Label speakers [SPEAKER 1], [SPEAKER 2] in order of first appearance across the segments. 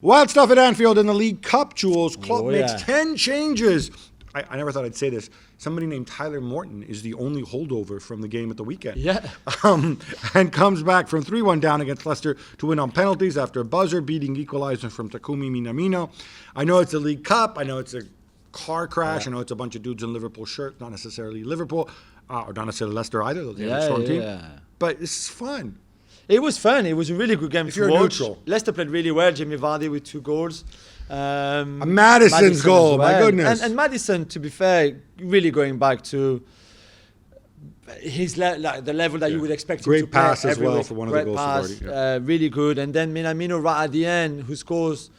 [SPEAKER 1] Wild stuff at Anfield in the League Cup, Jules. Klopp makes 10 changes. I never thought I'd say this. Somebody named Tyler Morton is the only holdover from the game at the weekend.
[SPEAKER 2] Yeah.
[SPEAKER 1] And comes back from 3-1 down against Leicester to win on penalties after a buzzer beating equalizer from Takumi Minamino. I know it's a League Cup. I know it's a car crash. I know it's a bunch of dudes in Liverpool shirts, not necessarily Liverpool, or not necessarily Leicester either. They're a strong team. But this is fun.
[SPEAKER 2] It was fun. It was a really good game
[SPEAKER 1] if
[SPEAKER 2] to
[SPEAKER 1] you're
[SPEAKER 2] watch.
[SPEAKER 1] Neutral.
[SPEAKER 2] Leicester played really well. Jamie Vardy with 2 goals.
[SPEAKER 1] Madison's goal, my goodness.
[SPEAKER 2] And Maddison, to be fair, really going back to his the level that you would expect him to play.
[SPEAKER 1] Great pass as
[SPEAKER 2] well
[SPEAKER 1] for one of the goals.
[SPEAKER 2] Pass, really good. And then Minamino right at the end, who scores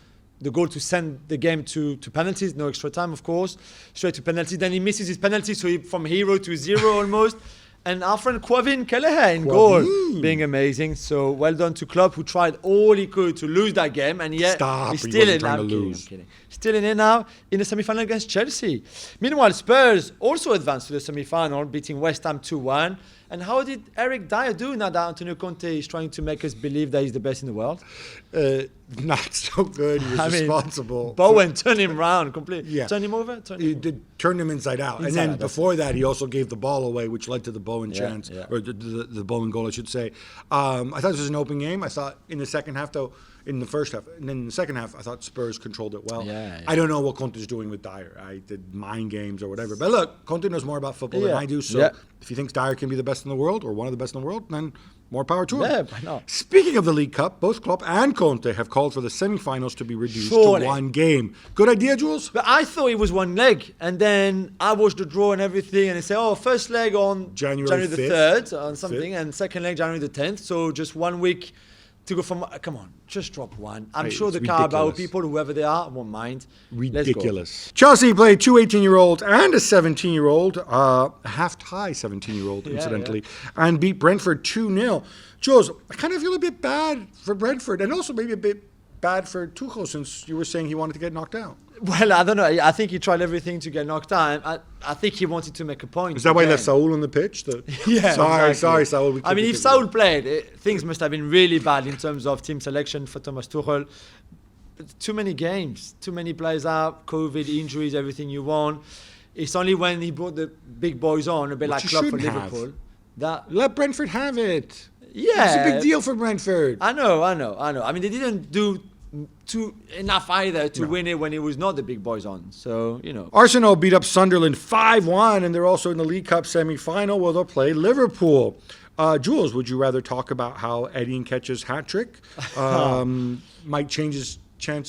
[SPEAKER 2] the goal to send the game to penalties. No extra time, of course. Straight to penalties. Then he misses his penalty, so he from hero to zero almost. And our friend Quavin Kelleher in goal, being amazing. So well done to Klopp, who tried all he could to lose that game, and yet he's still in now. I'm kidding. Still in it now in the semi-final against Chelsea. Meanwhile, Spurs also advanced to the semi-final, beating West Ham 2-1. And how did Eric Dier do now that Antonio Conte is trying to make us believe that he's the best in the world?
[SPEAKER 1] Not so good. He was responsible.
[SPEAKER 2] Bowen turned him around completely.
[SPEAKER 1] Yeah.
[SPEAKER 2] Turn him over?
[SPEAKER 1] He did turn him inside out. And then before that, he also gave the ball away, which led to the Bowen chance, or the Bowen goal, I should say. I thought this was an open game. I thought in the second half, though, in the first half, and then in the second half, I thought Spurs controlled it well. I don't know what Conte's doing with Dier. I did mind games or whatever. But look, Conte knows more about football than I do. So if he thinks Dier can be the best in the world or one of the best in the world, then more power to him.
[SPEAKER 2] Why not?
[SPEAKER 1] Speaking of the League Cup, both Klopp and Conte have called for the semi-finals to be reduced to one game. Good idea, Jules?
[SPEAKER 2] But I thought it was one leg, and then I watched the draw and everything, and they say, first leg on January the 3rd on something, and second leg January the 10th. So just 1 week to go from. Come on, just drop one. I'm sure the Carabao people, whoever they are, won't mind.
[SPEAKER 1] Ridiculous. Chelsea played 2 18-year-olds and a 17-year-old, half-tie 17-year-old, incidentally, and beat Brentford 2-0. Jules, I kind of feel a bit bad for Brentford, and also maybe a bit bad for Tuchel, since you were saying he wanted to get knocked out.
[SPEAKER 2] Well, I don't know. I think he tried everything to get knocked out. I think he wanted to make a point.
[SPEAKER 1] Is that why he left Saul on the pitch? Sorry, Saul.
[SPEAKER 2] I mean, if Saul played, things must have been really bad in terms of team selection for Thomas Tuchel. Too many games, too many players out, COVID, injuries, everything you want. It's only when he brought the big boys on, a bit like Klopp for Liverpool.
[SPEAKER 1] Let Brentford have it.
[SPEAKER 2] Yeah.
[SPEAKER 1] It's a big deal for Brentford.
[SPEAKER 2] I know. I mean, they didn't do enough either to win it when it was not the big boys on. So,
[SPEAKER 1] Arsenal beat up Sunderland 5-1, and they're also in the League Cup semi-final where they'll play Liverpool. Jules, would you rather talk about how Eddie Nketiah's hat-trick might change his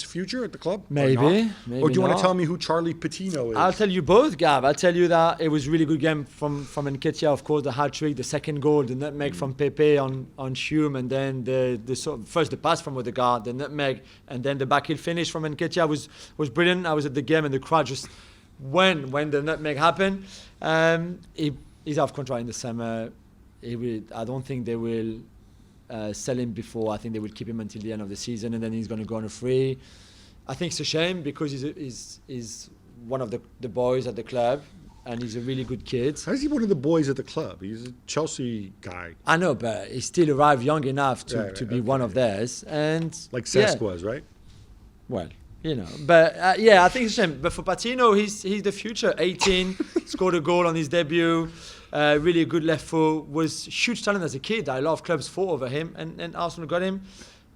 [SPEAKER 1] future at the club?
[SPEAKER 2] Maybe
[SPEAKER 1] or do you want to tell me who Charlie Patino is?
[SPEAKER 2] I'll tell you both, Gav. I'll tell you that it was a really good game from Nketiah, of course, the hat-trick, the second goal, the nutmeg from Pepe on Hume, and then first the pass from Odegaard, the nutmeg, and then the backheel finish from Nketiah was brilliant. I was at the game, and the crowd just when the nutmeg happened. He's out of contract in the summer. I don't think they will sell him before. I think they will keep him until the end of the season, and then he's going to go on a free. I think it's a shame because he's one of the boys at the club, and he's a really good kid.
[SPEAKER 1] How is he one of the boys at the club? He's a Chelsea guy.
[SPEAKER 2] I know, but he still arrived young enough to be one of theirs. And
[SPEAKER 1] like Cesc was, right?
[SPEAKER 2] Well, but I think it's a shame. But for Patino, he's the future. 18, scored a goal on his debut. Really a good left foot. Was huge talent as a kid. A lot of clubs fought over him, and Arsenal got him.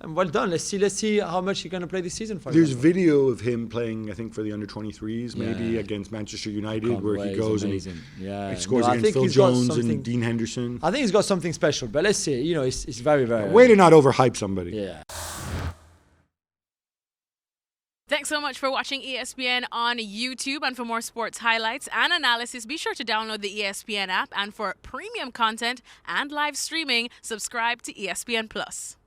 [SPEAKER 2] And well done. Let's see how much he's going to play this season for.
[SPEAKER 1] There's video of him playing, I think, for the under-23s, maybe against Manchester United, where he goes and he scores against Phil Jones and Dean Henderson.
[SPEAKER 2] I think he's got something special. But let's see. It's very, very.
[SPEAKER 1] Way to not overhype somebody.
[SPEAKER 2] Yeah.
[SPEAKER 3] Thanks so much for watching ESPN on YouTube. And for more sports highlights and analysis, be sure to download the ESPN app. And for premium content and live streaming, subscribe to ESPN Plus.